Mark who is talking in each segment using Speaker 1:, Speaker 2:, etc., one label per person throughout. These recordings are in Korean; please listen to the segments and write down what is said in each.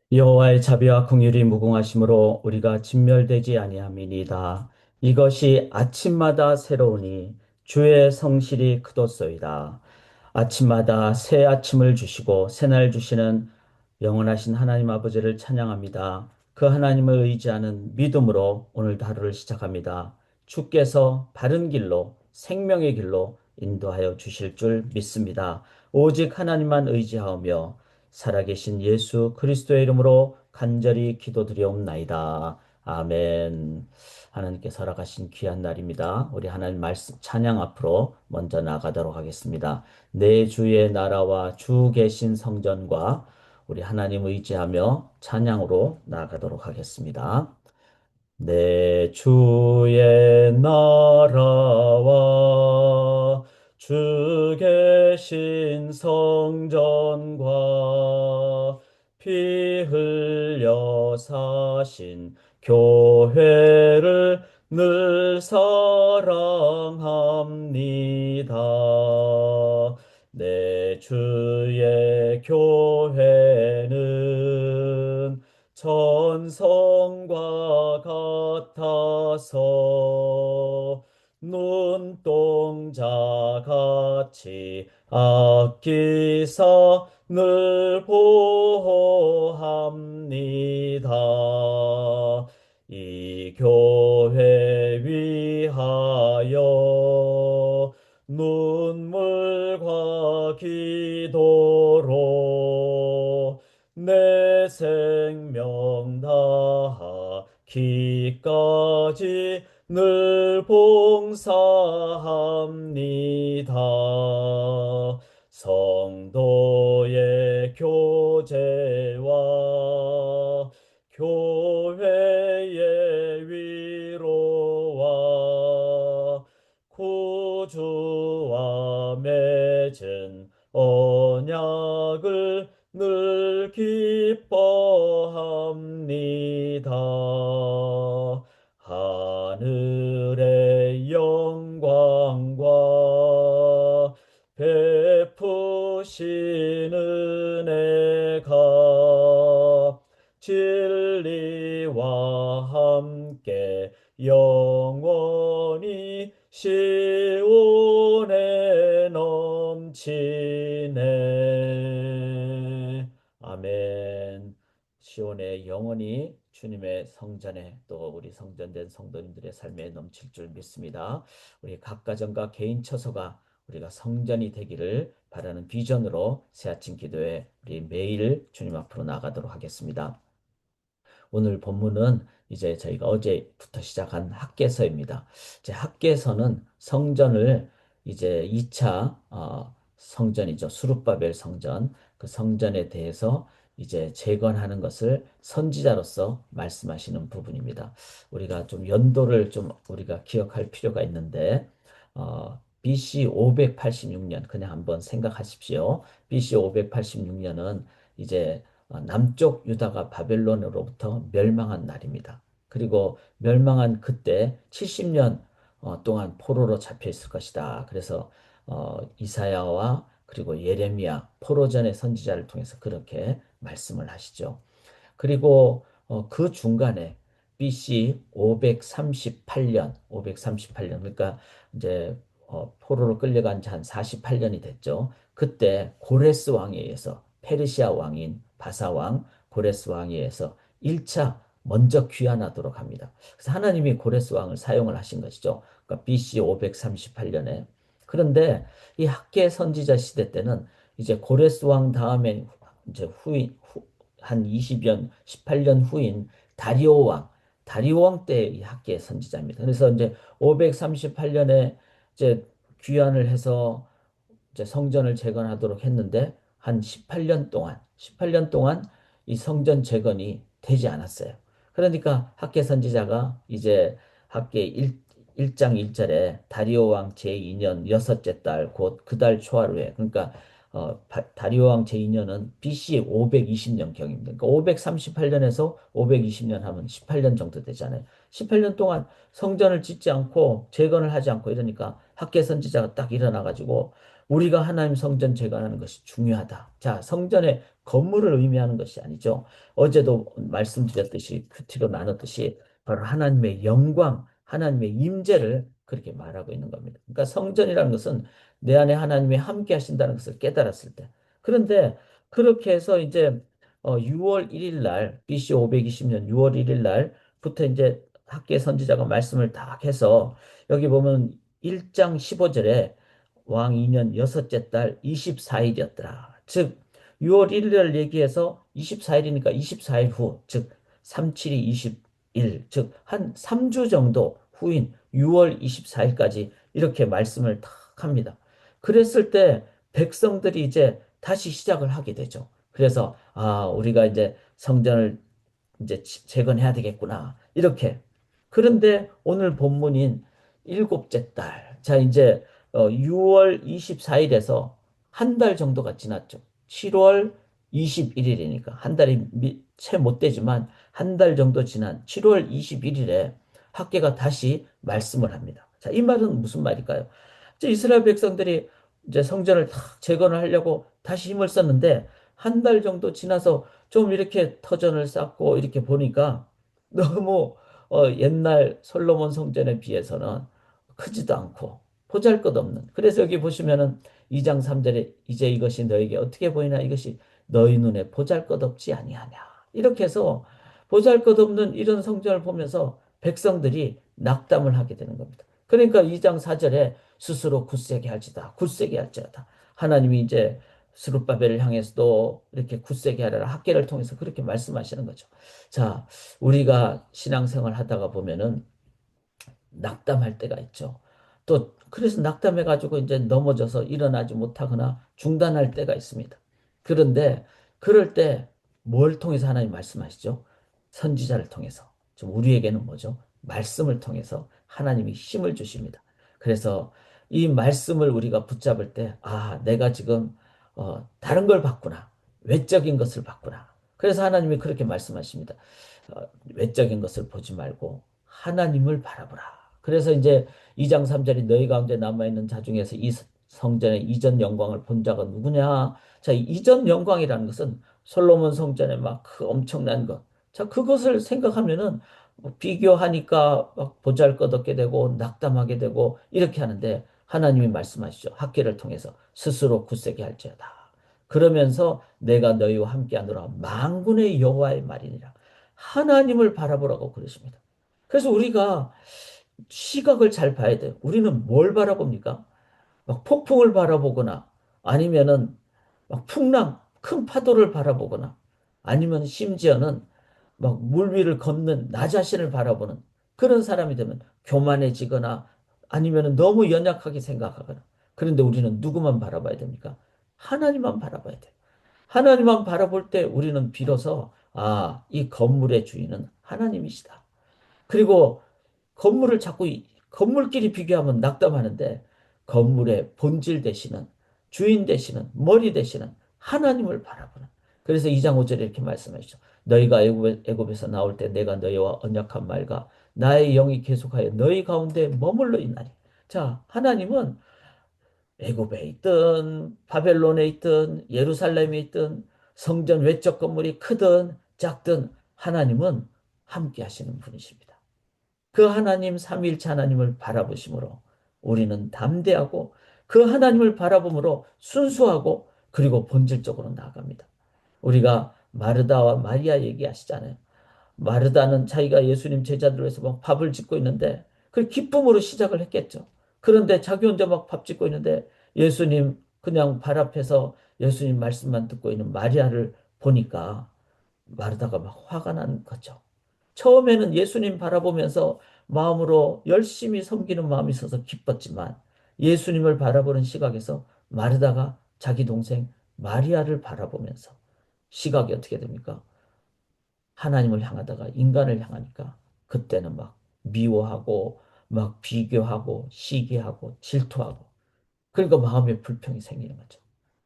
Speaker 1: 여호와의 자비와 긍휼이 무궁하심으로 우리가 진멸되지 아니함이니이다. 이것이 아침마다 새로우니 주의 성실이 크도소이다. 아침마다 새 아침을 주시고 새날 주시는 영원하신 하나님 아버지를 찬양합니다. 그 하나님을 의지하는 믿음으로 오늘 하루를 시작합니다. 주께서 바른 길로 생명의 길로 인도하여 주실 줄 믿습니다. 오직 하나님만 의지하며 살아계신 예수 그리스도의 이름으로 간절히 기도드리옵나이다. 아멘. 하나님께서 허락하신 귀한 날입니다. 우리 하나님 말씀 찬양 앞으로 먼저 나가도록 하겠습니다. 내 주의 나라와 주 계신 성전과 우리 하나님 의지하며 찬양으로 나아가도록 하겠습니다. 내 주의 나라와 주 계신 성전과 피 흘려 사신 교회를 늘 사랑합니다. 내 주의 교회는 천성과 같아서 눈동자 같이 아끼사 늘 보호합니다. 이 교회 위하여 눈물과 기도로 내 생명 다하기까지 늘 봉사합니다. 성도의 교제와 교회의 위로와 구주와 맺은 언약을 늘 기뻐합니다. 하늘의 영광과 베푸신 은혜가 진리와 함께 영원히 시온에 넘치네. 아멘. 시온에 영원히 주님의 성전에 또 우리 성전된 성도님들의 삶에 넘칠 줄 믿습니다. 우리 각 가정과 개인 처소가 우리가 성전이 되기를 바라는 비전으로 새 아침 기도에 우리 매일 주님 앞으로 나가도록 하겠습니다. 오늘 본문은 이제 저희가 어제부터 시작한 학개서입니다. 이제 학개서는 성전을 이제 2차 성전이죠. 수룹바벨 성전. 그 성전에 대해서 이제 재건하는 것을 선지자로서 말씀하시는 부분입니다. 우리가 좀 연도를 좀 우리가 기억할 필요가 있는데 BC 586년 그냥 한번 생각하십시오. BC 586년은 이제 남쪽 유다가 바벨론으로부터 멸망한 날입니다. 그리고 멸망한 그때 70년 동안 포로로 잡혀 있을 것이다. 그래서 이사야와 그리고 예레미야 포로전의 선지자를 통해서 그렇게 말씀을 하시죠. 그리고 그 중간에 BC 538년 그러니까 이제 포로로 끌려간 지 한 48년이 됐죠. 그때 고레스 왕에 의해서 페르시아 왕인 바사 왕 고레스 왕에 의해서 1차 먼저 귀환하도록 합니다. 그래서 하나님이 고레스 왕을 사용을 하신 것이죠. 그러니까 BC 538년에. 그런데 이 학계 선지자 시대 때는 이제 고레스 왕 다음에 이제 한 18년 후인 다리오 왕, 다리오 왕 때 이 학계 선지자입니다. 그래서 이제 538년에 이제 귀환을 해서 이제 성전을 재건하도록 했는데 한 18년 동안 이 성전 재건이 되지 않았어요. 그러니까 학계 선지자가 이제 학계 1장 1절에 다리오 왕 제2년 여섯째 달 곧 그 달 초하루에 그러니까 다리오 왕 제2년은 BC 520년경입니다. 그러니까 538년에서 520년 하면 18년 정도 되잖아요. 18년 동안 성전을 짓지 않고 재건을 하지 않고 이러니까 학계 선지자가 딱 일어나 가지고 우리가 하나님 성전 재건하는 것이 중요하다. 자, 성전의 건물을 의미하는 것이 아니죠. 어제도 말씀드렸듯이 큐티로 나눴듯이 바로 하나님의 영광, 하나님의 임재를 그렇게 말하고 있는 겁니다. 그러니까 성전이라는 것은 내 안에 하나님이 함께 하신다는 것을 깨달았을 때. 그런데 그렇게 해서 이제 6월 1일 날, BC 520년 6월 1일 날부터 이제 학계 선지자가 말씀을 다 해서 여기 보면 1장 15절에 왕 2년 여섯째 달 24일이었더라. 즉 6월 1일을 얘기해서 24일이니까 24일 후, 즉 37이 20일, 즉 한 3주 정도 후인 6월 24일까지 이렇게 말씀을 탁 합니다. 그랬을 때 백성들이 이제 다시 시작을 하게 되죠. 그래서 우리가 이제 성전을 이제 재건해야 되겠구나. 이렇게. 그런데 오늘 본문인 일곱째 달. 자, 이제 6월 24일에서 한 달 정도가 지났죠. 7월 21일이니까 한 달이 채 못 되지만 한 달 정도 지난 7월 21일에 학계가 다시 말씀을 합니다. 자, 이 말은 무슨 말일까요? 이제 이스라엘 백성들이 이제 성전을 탁 재건을 하려고 다시 힘을 썼는데 한 달 정도 지나서 좀 이렇게 터전을 쌓고 이렇게 보니까 너무 옛날 솔로몬 성전에 비해서는 크지도 않고 보잘것없는. 그래서 여기 보시면은 2장 3절에 이제 이것이 너에게 어떻게 보이나 이것이 너희 눈에 보잘것없지 아니하냐. 이렇게 해서 보잘것없는 이런 성전을 보면서 백성들이 낙담을 하게 되는 겁니다. 그러니까 2장 4절에 스스로 굳세게 할지다. 굳세게 할지어다. 하나님이 이제 스룹바벨을 향해서도 이렇게 굳세게 하라라 학계를 통해서 그렇게 말씀하시는 거죠. 자, 우리가 신앙생활 하다가 보면은 낙담할 때가 있죠. 또 그래서 낙담해 가지고 이제 넘어져서 일어나지 못하거나 중단할 때가 있습니다. 그런데 그럴 때 뭘 통해서 하나님 말씀하시죠? 선지자를 통해서. 좀 우리에게는 뭐죠? 말씀을 통해서 하나님이 힘을 주십니다. 그래서 이 말씀을 우리가 붙잡을 때, 내가 지금 다른 걸 봤구나. 외적인 것을 봤구나. 그래서 하나님이 그렇게 말씀하십니다. 외적인 것을 보지 말고 하나님을 바라보라. 그래서 이제 2장 3절이 너희 가운데 남아있는 자 중에서 이 성전의 이전 영광을 본 자가 누구냐? 자, 이전 영광이라는 것은 솔로몬 성전의 막 그 엄청난 것. 자, 그것을 생각하면은 뭐 비교하니까 막 보잘것없게 되고 낙담하게 되고 이렇게 하는데 하나님이 말씀하시죠. 학계를 통해서 스스로 굳세게 할지어다. 그러면서 내가 너희와 함께하노라 만군의 여호와의 말이니라. 하나님을 바라보라고 그러십니다. 그래서 우리가 시각을 잘 봐야 돼요. 우리는 뭘 바라봅니까? 막 폭풍을 바라보거나 아니면은 막 풍랑, 큰 파도를 바라보거나 아니면 심지어는 막 물 위를 걷는 나 자신을 바라보는 그런 사람이 되면 교만해지거나 아니면은 너무 연약하게 생각하거나 그런데 우리는 누구만 바라봐야 됩니까? 하나님만 바라봐야 돼요. 하나님만 바라볼 때 우리는 비로소 이 건물의 주인은 하나님이시다. 그리고 건물을 자꾸 건물끼리 비교하면 낙담하는데 건물의 본질 되시는 주인 되시는 머리 되시는 하나님을 바라보는. 그래서 2장 5절에 이렇게 말씀하시죠. 너희가 애굽에서 나올 때 내가 너희와 언약한 말과 나의 영이 계속하여 너희 가운데 머물러 있나니. 자, 하나님은 애굽에 있든 바벨론에 있든 예루살렘에 있든 성전 외적 건물이 크든 작든 하나님은 함께 하시는 분이십니다. 그 하나님 삼위일체 하나님을 바라보심으로 우리는 담대하고 그 하나님을 바라봄으로 순수하고 그리고 본질적으로 나아갑니다. 우리가 마르다와 마리아 얘기하시잖아요. 마르다는 자기가 예수님 제자들로 해서 막 밥을 짓고 있는데 그 기쁨으로 시작을 했겠죠. 그런데 자기 혼자 막 밥 짓고 있는데 예수님 그냥 발 앞에서 예수님 말씀만 듣고 있는 마리아를 보니까 마르다가 막 화가 난 거죠. 처음에는 예수님 바라보면서 마음으로 열심히 섬기는 마음이 있어서 기뻤지만 예수님을 바라보는 시각에서 마르다가 자기 동생 마리아를 바라보면서 시각이 어떻게 됩니까? 하나님을 향하다가 인간을 향하니까 그때는 막 미워하고 막 비교하고 시기하고 질투하고 그러니까 마음에 불평이 생기는 거죠.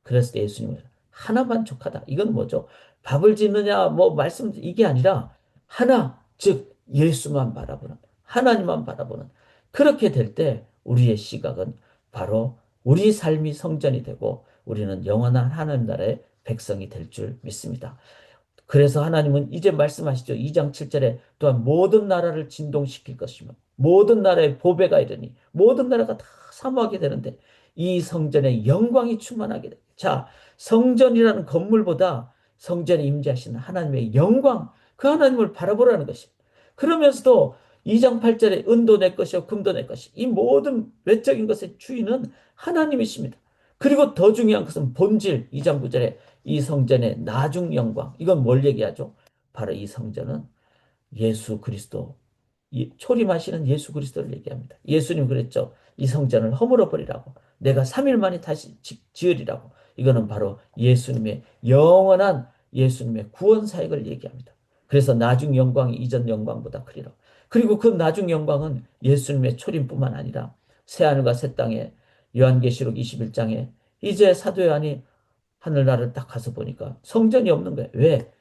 Speaker 1: 그래서 예수님은 하나만 족하다. 이건 뭐죠? 밥을 짓느냐 뭐 말씀 이게 아니라 하나 즉 예수만 바라보는 하나님만 바라보는 그렇게 될 때 우리의 시각은 바로 우리 삶이 성전이 되고 우리는 영원한 하나님 나라의 백성이 될 줄 믿습니다. 그래서 하나님은 이제 말씀하시죠. 2장 7절에 또한 모든 나라를 진동시킬 것이며 모든 나라의 보배가 이르니 모든 나라가 다 사모하게 되는데 이 성전의 영광이 충만하게 돼. 자, 성전이라는 건물보다 성전에 임재하시는 하나님의 영광, 그 하나님을 바라보라는 것입니다. 그러면서도 2장 8절에 은도 내 것이요 금도 내 것이 이 모든 외적인 것의 주인은 하나님이십니다. 그리고 더 중요한 것은 본질 2장 9절에 이 성전의 나중 영광. 이건 뭘 얘기하죠? 바로 이 성전은 예수 그리스도, 초림하시는 예수 그리스도를 얘기합니다. 예수님 그랬죠. 이 성전을 허물어 버리라고. 내가 3일 만에 다시 지으리라고. 이거는 바로 예수님의 영원한 예수님의 구원 사역을 얘기합니다. 그래서 나중 영광이 이전 영광보다 크리라. 그리고 그 나중 영광은 예수님의 초림뿐만 아니라 새하늘과 새 땅에 요한계시록 21장에 이제 사도 요한이 하늘나라를 딱 가서 보니까 성전이 없는 거예요. 왜?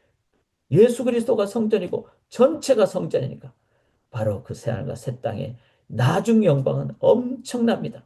Speaker 1: 예수 그리스도가 성전이고 전체가 성전이니까. 바로 그 새하늘과 새 땅의 나중 영광은 엄청납니다.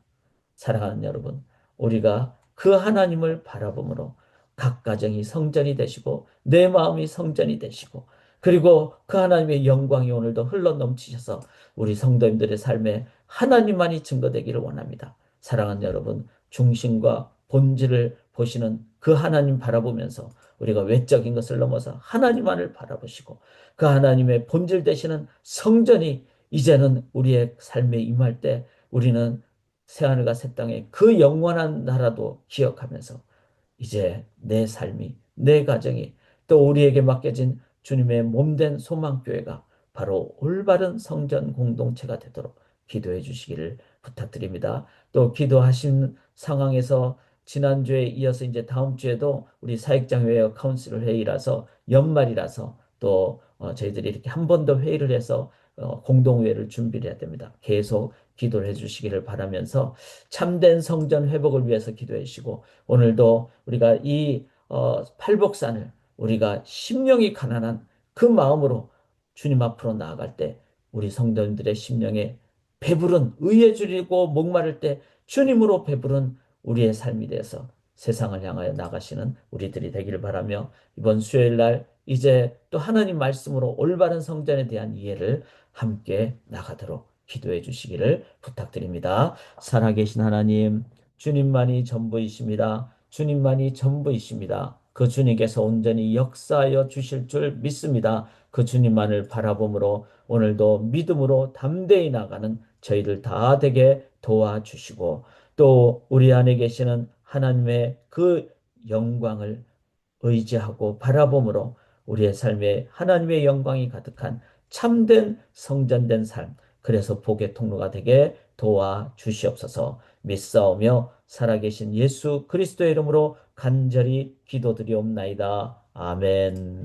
Speaker 1: 사랑하는 여러분, 우리가 그 하나님을 바라봄으로 각 가정이 성전이 되시고 내 마음이 성전이 되시고 그리고 그 하나님의 영광이 오늘도 흘러 넘치셔서 우리 성도님들의 삶에 하나님만이 증거되기를 원합니다. 사랑하는 여러분, 중심과 본질을 보시는 그 하나님 바라보면서 우리가 외적인 것을 넘어서 하나님만을 바라보시고 그 하나님의 본질 되시는 성전이 이제는 우리의 삶에 임할 때 우리는 새하늘과 새 땅의 그 영원한 나라도 기억하면서 이제 내 삶이, 내 가정이 또 우리에게 맡겨진 주님의 몸된 소망교회가 바로 올바른 성전 공동체가 되도록 기도해 주시기를 부탁드립니다. 또 기도하신 상황에서 지난주에 이어서 이제 다음 주에도 우리 사역장회의 카운슬 회의라서 연말이라서 또 저희들이 이렇게 한 번 더 회의를 해서 공동회를 준비를 해야 됩니다. 계속 기도를 해주시기를 바라면서 참된 성전 회복을 위해서 기도해 주시고 오늘도 우리가 이 팔복산을 우리가 심령이 가난한 그 마음으로 주님 앞으로 나아갈 때 우리 성도님들의 심령에 배부른 의에 줄이고 목마를 때 주님으로 배부른 우리의 삶이 되어서 세상을 향하여 나가시는 우리들이 되기를 바라며 이번 수요일 날 이제 또 하나님 말씀으로 올바른 성전에 대한 이해를 함께 나가도록 기도해 주시기를 부탁드립니다. 살아계신 하나님, 주님만이 전부이십니다. 주님만이 전부이십니다. 그 주님께서 온전히 역사하여 주실 줄 믿습니다. 그 주님만을 바라봄으로 오늘도 믿음으로 담대히 나가는 저희들 다 되게 도와주시고 또 우리 안에 계시는 하나님의 그 영광을 의지하고 바라봄으로 우리의 삶에 하나님의 영광이 가득한 참된 성전된 삶, 그래서 복의 통로가 되게 도와주시옵소서. 믿사오며 살아계신 예수 그리스도의 이름으로 간절히 기도드리옵나이다. 아멘.